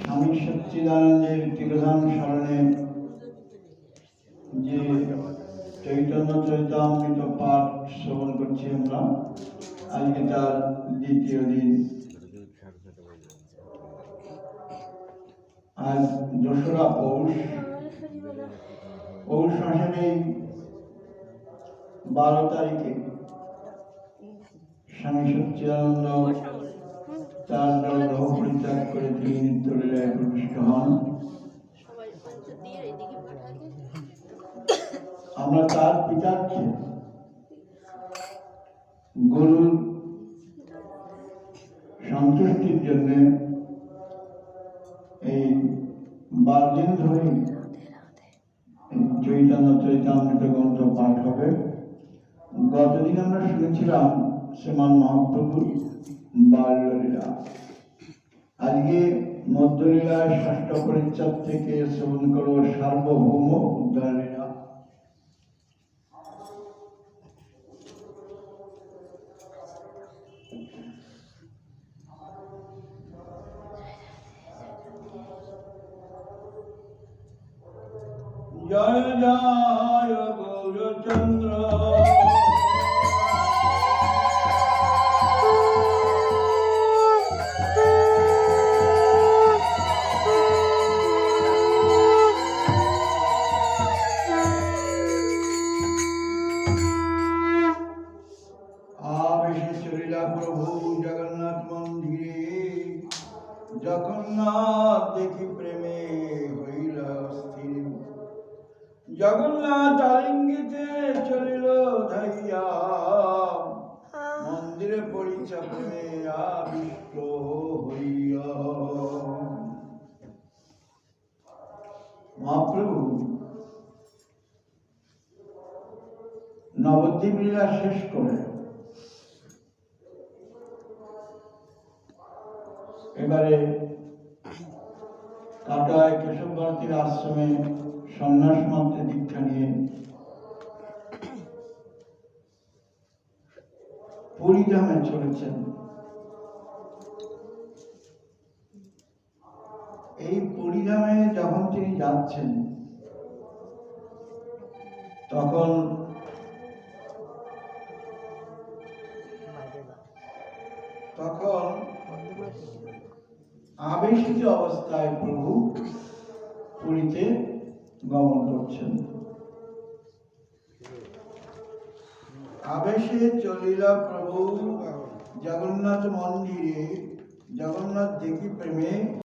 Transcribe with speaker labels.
Speaker 1: স্বামী সচ্চিদানন্দের তিরোধান স্মরণে যে চৈতন্য চরিতামৃত পাঠ শ্রবণ করছি আমরা, আজকে তার দ্বিতীয় দিন। আজ 2রা পৌষ। পৌষ মাসের এই 12 তারিখে স্বামী সচ্চিদানন্দ তার দেহ পরিত্যাগ করে তিনি নিত্যলীলায় প্রবিষ্ট হন। আমরা তার পিতার্থে গুরুর সন্তুষ্টির জন্য এই 12 দিন ধরে চৈতন্য চরিতামৃত গ্রন্থ পাঠ হবে। গতদিন আমরা শুনেছিলাম শ্রীমান মহাপ্রভুর বাল্যলীলা। আজকে মধ্যলীলায় 6ষ্ঠ পরিচ্ছদ থেকে শ্রবণ করব সার্বভৌম উদ্ধার লীলা। জয় জয় গৌরচন্দ্র আবেশে চলিলা প্রভু জগন্নাথ মন্দিরে, জগন্নাথ দেখি প্রেমে হইল স্থির। জগন্নাথ আলিঙ্গিতে চলিল ধাইয়া, মন্দিরে পড়িছা প্রেমে আবিষ্ট হইয়া। মহাপ্রভু নবদ্বীপ লীলা শেষ করে এবারে কাটায় কেশব ভারতীর আশ্রমে সন্ন্যাস মন্ত্রে দীক্ষা নিয়ে পুরীধামে চলেছেন। এই পুরীধামে যখন তিনি যাচ্ছেন তখন আবেশিত অবস্থায় প্রভু পুরীতে গমন করছেন। আবেশে চলিলা প্রভু জগন্নাথ মন্দিরে, জগন্নাথ দেখি প্রেমে